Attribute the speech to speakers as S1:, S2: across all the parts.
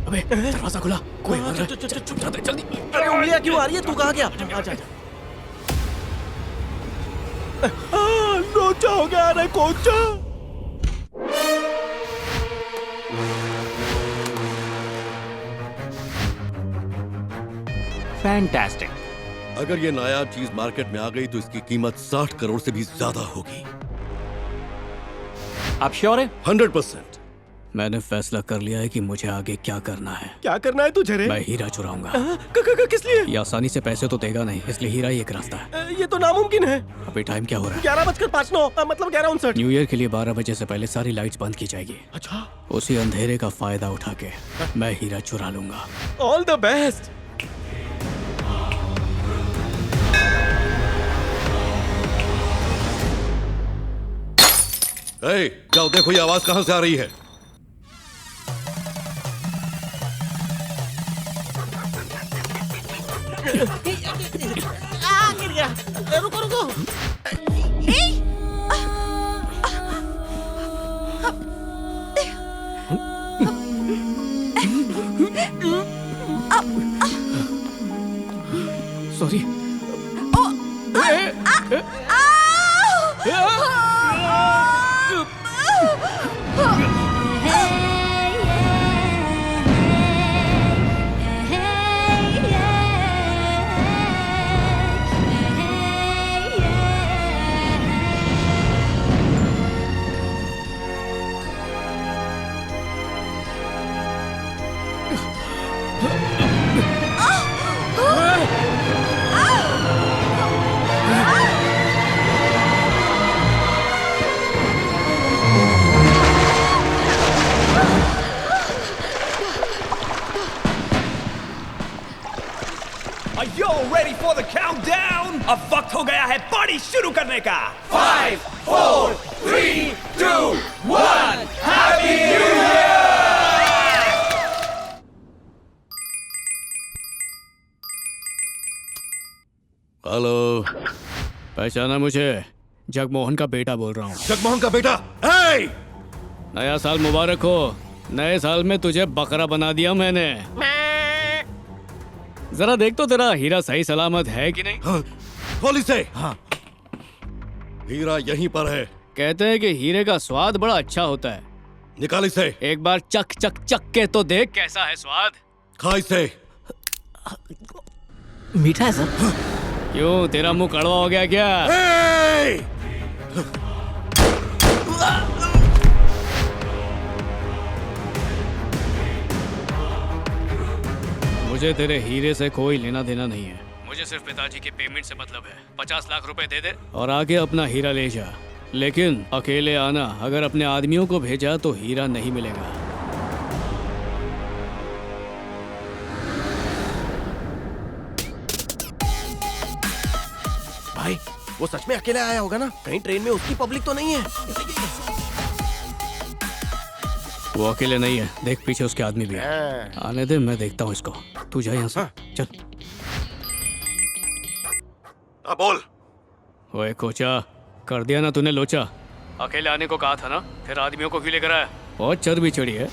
S1: अबे दरवाजा खुला, कोई आ रहा है। चुप जा जल्दी।
S2: अरे उंगलियां क्यों आ रही है? तू कहाँ गया? आजा लोचा हो गया रे कोचा।
S1: फैंटास्टिक।
S3: अगर ये नायाब चीज मार्केट में आ गई तो इसकी कीमत 60 करोड़ से भी ज्यादा होगी।
S1: आप श्योर है?
S3: 100%।
S1: मैंने फैसला कर लिया है कि मुझे आगे क्या करना है।
S2: क्या करना है तुझे रे?
S1: मैं हीरा चुराऊंगा।
S2: किस लिए?
S1: ये आसानी से पैसे तो देगा नहीं, इसलिए हीरा ही एक रास्ता है।
S2: ये तो नामुमकिन है।
S1: अभी टाइम क्या हो रहा है?
S2: 11:05 मतलब 11:59।
S1: न्यू ईयर के लिए 12 बजे से पहले सारी लाइट्स बंद की जाएगी।
S2: अच्छा,
S1: उसी अंधेरे का फायदा उठा के मैं हीरा चुरा लूंगा।
S2: All the best.
S3: जाओ देखो ये आवाज कहां से आ रही है।
S2: गिर गया। रुको रुको।
S1: Sorry.
S4: Are you all ready for the countdown? अब वक्त हो गया है पार्टी शुरू करने का। 5, 4, 3, 2, 1 हैप्पी न्यू ईयर।
S3: हेलो,
S1: पहचाना मुझे? जगमोहन का बेटा बोल रहा हूँ।
S3: जगमोहन का बेटा। हे!
S1: नया साल मुबारक हो। नए साल में तुझे बकरा बना दिया मैंने। जरा देख तो तेरा हीरा सही सलामत है कि नहीं।
S3: हाँ, खोल इसे। हाँ। हीरा यहीं पर है।
S1: कहते हैं कि हीरे का स्वाद बड़ा अच्छा होता है।
S3: निकाल इसे।
S1: एक बार चक चक चक के तो देख कैसा है स्वाद।
S3: खा इसे।
S2: मीठा है सर।
S1: क्यों, तेरा मुंह कड़वा हो गया क्या?
S3: हे!
S1: मुझे तेरे हीरे से कोई लेना देना नहीं है। मुझे सिर्फ पिताजी की पेमेंट से मतलब है। 50 लाख रुपए दे दे और आगे अपना हीरा ले जा। लेकिन अकेले आना, अगर अपने आदमियों को भेजा तो हीरा नहीं मिलेगा।
S2: भाई वो सच में अकेले आया होगा ना? कहीं ट्रेन में उसकी पब्लिक तो नहीं है?
S1: वो अकेले नहीं है, देख पीछे उसके आदमी भी है। आने दे, मैं देखता हूँ इसको। तू जा यहाँ से। चल।
S3: बोल।
S1: ओए कोचा, कर दिया ना तूने लोचा। अकेले आने को कहा था ना, फिर आदमियों को क्यों लेकर आया? बहुत चर्बी चढ़ी है।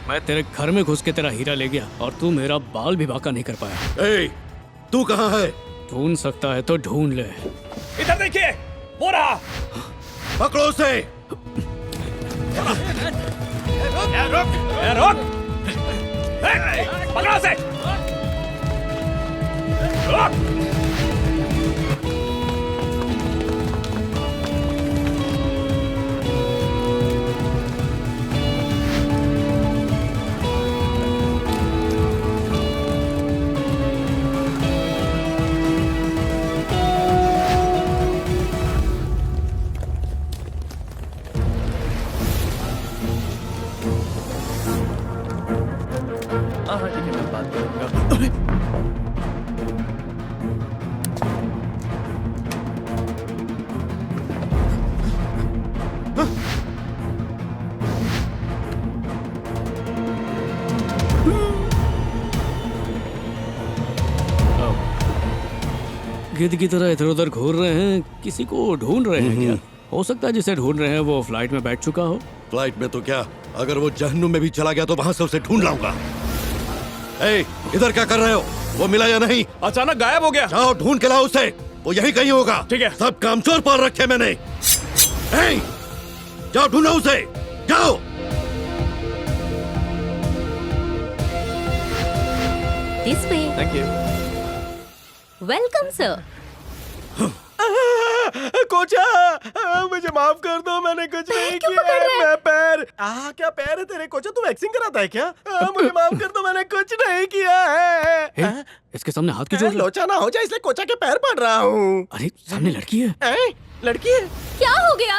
S1: मैं तेरे घर में घुस के तेरा हीरा ले गया और तू मेरा बाल भी बांका नहीं कर पाया।
S3: ए, तू कहाँ है?
S1: ढूंढ सकता है तो ढूंढ ले।
S4: इधर देखिए, वो रहा।
S3: पकड़ो उसे।
S4: रुक। पकड़ो उसे। रुक।
S2: हाँ ठीक है, मैं बात करूंगा।
S1: गिद्ध की तरह इधर उधर घूर रहे हैं, किसी को ढूंढ रहे हैं क्या? हो सकता है जिसे ढूंढ रहे हैं वो फ्लाइट में बैठ चुका हो।
S3: फ्लाइट में तो क्या, अगर वो जहन्नुम में भी चला गया तो वहां से उसे ढूंढ लाऊंगा। ए, इधर क्या कर रहे हो? वो मिला या नहीं?
S4: अचानक गायब हो गया।
S3: जाओ ढूंढ के लाओ उसे। वो यही कहीं होगा।
S4: ठीक है।
S3: सब काम चोर पर रखे मैंने। ए, जाओ ढूंढो उसे, जाओ।
S5: This way.
S4: Thank you.
S5: Welcome, sir.
S2: कोचा, मुझे माफ कर दो, मैंने कुछ नहीं
S5: क्यों
S2: किया।
S5: पकड़ रहा है?
S2: मैं पैर क्या पैर है तेरे? कोचा तू वैक्सिंग कराता है क्या? मुझे माफ कर दो, मैंने कुछ नहीं किया है।
S1: इसके सामने हाथ क्यों जोड़ रहे हो?
S2: लोचा ना हो जाए इसलिए कोचा के पैर पड़ रहा हूँ।
S1: अरे सामने लड़की है।
S2: लड़की है?
S5: क्या हो गया?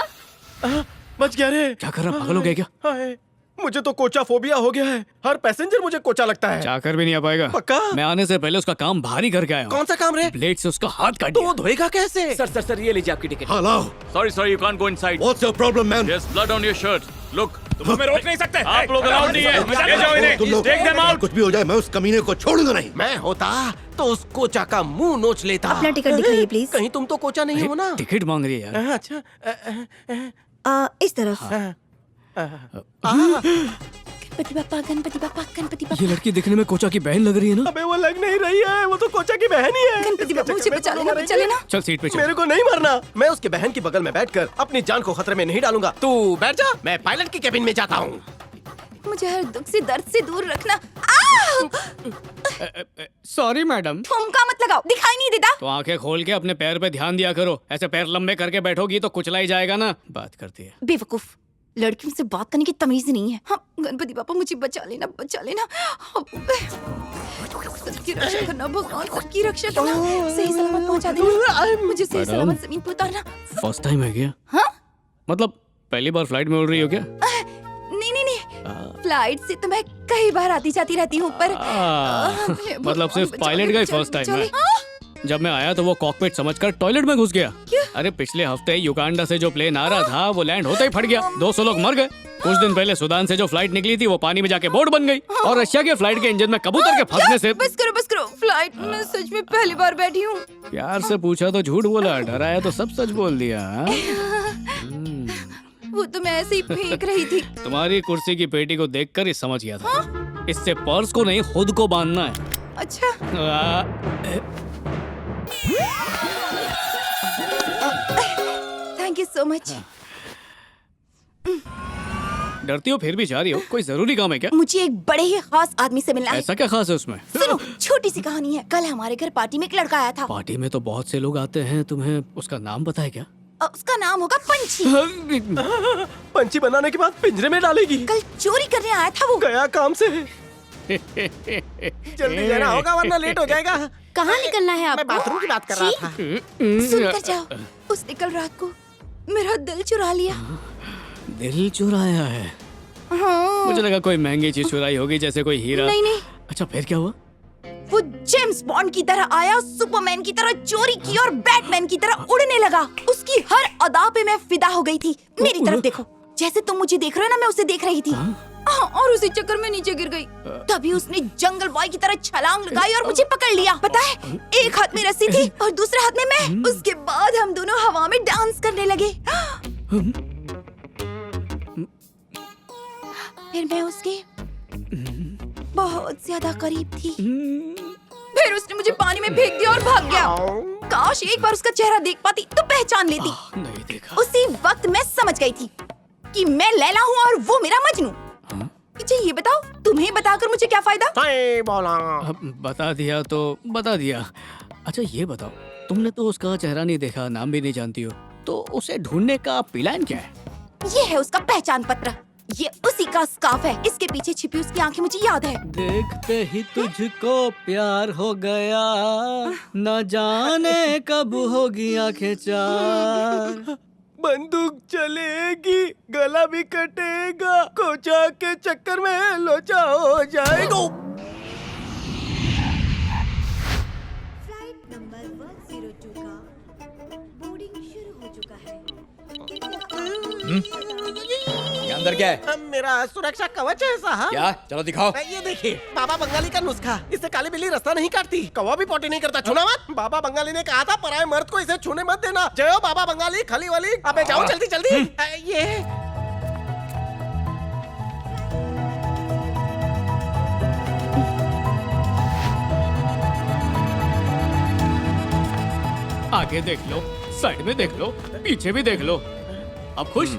S2: बच गया रे।
S1: क्या कर रहा, पागल हो गया क्या?
S2: हाय, मुझे तो कोचा फोबिया हो गया है। हर पैसेंजर मुझे कोचा लगता है।
S1: चाकर भी नहीं आ पाएगा।
S2: पक्का?
S1: मैं आने से पहले उसका काम भारी करके आया हूँ।
S2: कौन सा काम रे?
S1: ब्लेड से उसका हाथ काट
S2: तो
S1: दिया।
S2: वो धोएगा कैसे?
S4: सर सर सर, ये लीजिए आपकी टिकट।
S3: हाँ लाओ।
S6: Sorry, sir, you can't go inside.
S3: What's your problem, man?
S6: There's blood on your shirt. Look.
S4: तुम हमें रोक नहीं सकते।
S6: आप लोग अलाउड नहीं है। ले जाओ इन्हें।
S3: तुम लोग
S6: Take them out.
S3: कुछ भी हो जाए, मैं उस कमीने को छोड़ूंगा नहीं।
S2: मैं होता तो उस कोचा का मुंह नोच लेता।
S5: अपना टिकट दिखाइए, प्लीज।
S2: कहीं तुम तो कोचा नहीं हो ना?
S1: टिकट मांग रही है यार।
S2: अच्छा।
S5: इस तरफ। गणपति बापा, गणपति बापा, गणपति बापा।
S1: ये लड़की दिखने में कोचा की बहन लग रही है ना?
S2: अबे वो लग नहीं रही है, वो तो कोचा की बहन ही है।
S5: गणपति बापा मुझे बचा लेना, बचा लेना।
S1: चल सीट पे चल।
S2: मेरे को नहीं मरना। मैं उसके बहन की बगल में बैठकर अपनी जान को खतरे में नहीं डालूंगा। तू बैठ जा, मैं पायलट की केबिन में जाता हूँ।
S5: मुझे हर दुख से, दर्द से दूर रखना।
S1: Sorry madam.
S5: ठुमका मत लगाओ, दिखाई नहीं देता।
S1: तो आंखें खोल के अपने पैर पे ध्यान दिया करो। ऐसे पैर लंबे करके बैठोगी तो कुचला ही जाएगा ना। बात करती है।
S5: बेवकूफ, लड़कियों से बात करने की तमीज नहीं है। हाँ, गणपति बापा मुझे बचा लेना, बचा लेना। सबकी रक्षा करना भगवान, सबकी रक्षा करना। सही सलामत पहुंचा देना। मुझे सही
S1: मैडम।
S5: सलामत जमीन पर उतारना।
S1: फर्स्ट टाइम है क्या?
S5: हाँ?
S1: मतलब पहली बार फ्लाइट में उड़ रही हो क्या?
S5: नहीं, फ्लाइट से तो मैं कई बार आती जाती रहती हूँ, पर
S1: मतलब सिर्फ पायलट का ही फर्स्ट टाइम है। जब मैं आया तो वो कॉकपिट समझकर टॉयलेट में घुस गया। अरे पिछले हफ्ते युगांडा से जो प्लेन आ रहा था वो लैंड होते ही फट गया। 200 लोग मर गए। कुछ दिन पहले सूडान से जो फ्लाइट निकली थी वो पानी में जाके बोट बन गई। और रशिया के फ्लाइट के इंजन में कबूतर के फंसने से।
S5: बस करो, फ्लाइट में सच में पहली बार बैठी हूँ।
S1: प्यार से पूछा तो झूठ बोला, डराया तो सब सच बोल दिया।
S5: वो तो मैं ऐसे ही फेंक रही थी।
S1: तुम्हारी कुर्सी की पेटी को देखकर ही समझ गया था। इससे पर्स को नहीं खुद को बांधना है।
S5: अच्छा, थैंक यू सो मच।
S1: डरती हो फिर भी जा रही हो? कोई जरूरी काम है क्या?
S5: मुझे एक बड़े ही खास आदमी से मिलना है।
S1: ऐसा क्या खास है उसमें?
S5: सुनो, छोटी सी कहानी है। कल हमारे घर पार्टी में एक लड़का आया था।
S1: पार्टी में तो बहुत से लोग आते हैं, तुम्हें उसका नाम पता है क्या?
S5: उसका नाम होगा पंछी।
S2: पंछी बनाने के बाद पिंजरे में डालेगी।
S5: कल चोरी करने आया था वो।
S2: गया काम से। जल्दी जाना होगा वरना लेट हो जाएगा।
S5: कहाँ निकलना है आपको?
S2: मैं बाथरूम की बात कर रहा था।
S5: सुन कर जाओ, उसने कल रात को मेरा दिल चुरा लिया।
S1: दिल चुराया है?
S5: हाँ।
S1: मुझे लगा कोई महंगी चीज चुराई होगी, जैसे कोई हीरा।
S5: नहीं।
S1: अच्छा फिर क्या हुआ?
S5: वो जेम्स बॉन्ड की तरह आया, सुपरमैन की तरह चोरी की और बैटमैन की तरह उड़ने लगा। उसकी हर अदा पे मैं फिदा हो गई थी। मेरी तरफ देखो, जैसे तुम मुझे देख रहे हो ना, मैं उसे देख रही थी। और उसी चक्कर में नीचे गिर गई। तभी उसने जंगल बॉय की तरह छलांग लगाई और मुझे पकड़ लिया। पता है, एक हाथ में रस्सी थी और दूसरे हाथ में मैं। उसके बाद हम दोनों हवा में डांस करने लगे। फिर मैं उसके बहुत ज्यादा करीब थी। फिर उसने मुझे पानी में फेंक दिया और भाग गया। काश एक बार उसका चेहरा देख पाती तो पहचान लेती।
S1: नहीं देखा।
S5: उसी वक्त मैं समझ गई थी कि मैं लैला हूँ और वो मेरा मजनू। मुझे ये बताओ, तुम्हें बताकर मुझे क्या फायदा?
S2: सही बोला।
S1: अब बता दिया तो बता दिया। अच्छा ये बताओ, तुमने तो उसका चेहरा नहीं देखा, नाम भी नहीं जानती हो, तो उसे ढूंढने का प्लान क्या है?
S5: ये है उसका पहचान पत्र। ये उसी का स्कार्फ है। इसके पीछे छिपी उसकी आंखें मुझे याद है।
S1: देखते ही तुझको प्यार हो गया, न जाने कब होगी आंखें चार।
S2: बंदूक चलेगी, गला भी कटेगा, कोचा के चक्कर में लोचा हो जाएगा।
S7: फ्लाइट नंबर 102 का बोर्डिंग शुरू हो चुका है।
S4: ये अंदर क्या है?
S2: मेरा सुरक्षा कवच है साहब।
S4: क्या? चलो दिखाओ।
S2: ये देखिए, बाबा बंगाली का नुस्खा। इससे काली बिल्ली रास्ता नहीं काटती, कौवा भी पोटी नहीं करता। छूना मत। बाबा बंगाली ने कहा था पराये मर्द को इसे छूने मत देना। जय हो बाबा बंगाली, खली वाली। अबे जाओ जल्दी जल्दी। ये
S1: आगे देख लो, साइड में देख लो, पीछे भी देख लो। अब खुश?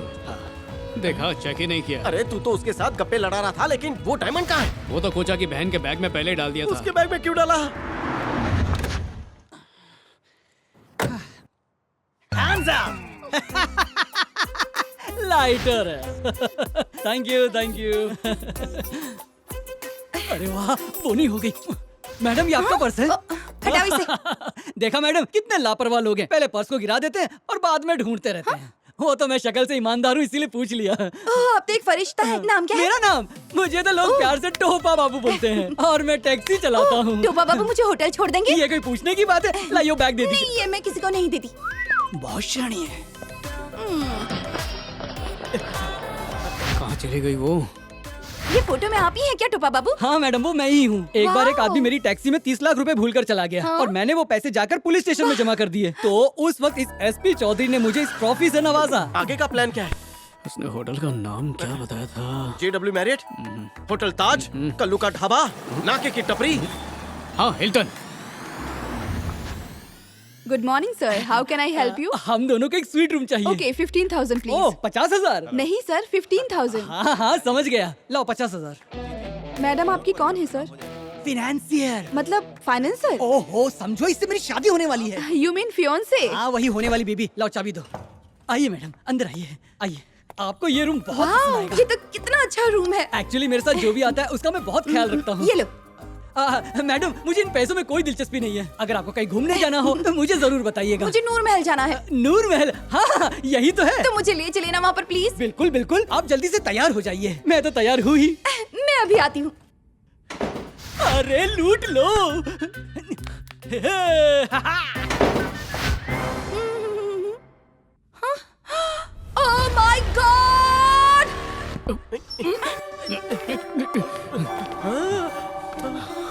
S1: देखा, चेक ही नहीं किया।
S2: अरे तू तो उसके साथ गप्पे लड़ा रहा था, लेकिन वो डायमंड कहाँ है?
S1: वो तो कोचा की बहन के बैग में पहले ही डाल दिया था।
S2: उसके बैग में क्यों डाला?
S8: Hands up! लाइटर है। Thank you, thank you. अरे वाह, बोनी हो गई। मैडम, ये आपका पर्स है?
S5: हटाओ इसे।
S8: देखा मैडम, कितने लापरवाह लोग हैं। पहले पर्स को गिरा देते हैं और बाद में ढूंढते रहते हैं। वो तो मैं शक्ल से ईमानदार हूँ, इसीलिए पूछ लिया।
S5: ओह, अब तो एक फरिश्ता है। नाम क्या है?
S8: मेरा नाम? मुझे तो लोग प्यार से टोपा बाबू बोलते हैं और मैं टैक्सी चलाता हूँ।
S5: टोपा बाबू मुझे होटल छोड़ देंगे?
S8: ये कोई पूछने की बात है? लाइयो बैग दे दी।
S5: नहीं, ये मैं किसी को नहीं देती।
S8: बहुत शानी है।
S1: कहाँ चली गई वो?
S5: ये फोटो में आप ही हैं क्या टोपा बाबू?
S8: हाँ मैडम, वो मैं ही हूँ। एक बार एक
S5: वाओ।
S8: आदमी मेरी टैक्सी में 30 लाख रुपए भूलकर चला गया
S5: हाँ?
S8: और मैंने वो पैसे जाकर पुलिस स्टेशन में जमा कर दिए। तो उस वक्त इस एसपी चौधरी ने मुझे इस ट्रॉफी से नवाजा।
S2: आगे का प्लान क्या है?
S1: उसने होटल का नाम क्या बताया था?
S2: JW मैरियट, होटल ताज, कल्लू का ढाबा, नाके की टपरी।
S1: हाँ, Hilton.
S5: Good morning sir, how can I help you?
S8: हम दोनों को एक स्वीट रूम चाहिए।
S5: Okay, 15,000
S8: oh,
S5: please.
S8: 50,000?
S5: नहीं सर, 15,000।
S8: हाँ हाँ, समझ गया। लाओ 50,000।
S5: मैडम आपकी कौन है सर?
S8: फिनेंशियर।
S5: मतलब फाइनेंसर?
S8: ओहो, समझो इससे मेरी शादी होने वाली है।
S5: You mean fiance?
S8: हाँ, वही होने वाली बीबी। लाओ चाबी दो। आइए मैडम, अंदर आइए। आइए, आपको ये रूम बहुत पसंद
S5: वाह,
S8: आएगा।
S5: ये तो कितना अच्छा रूम है।
S8: एक्चुअली मेरे साथ जो भी आता है उसका मैं बहुत ख्याल रखता हूँ।
S5: ये लो।
S8: मैडम, मुझे इन पैसों में कोई दिलचस्पी नहीं है। अगर आपको कहीं घूमने जाना हो तो मुझे जरूर बताइएगा।
S5: मुझे नूर महल जाना है।
S8: नूर महल? हाँ, यही तो है।
S5: तो मुझे ले चलेना वहाँ पर प्लीज।
S8: बिल्कुल बिल्कुल, आप जल्दी से तैयार हो जाइए। मैं तो तैयार हूँ ही।
S5: मैं अभी आती हूँ।
S8: अरे लूट लो।
S5: Oh my God!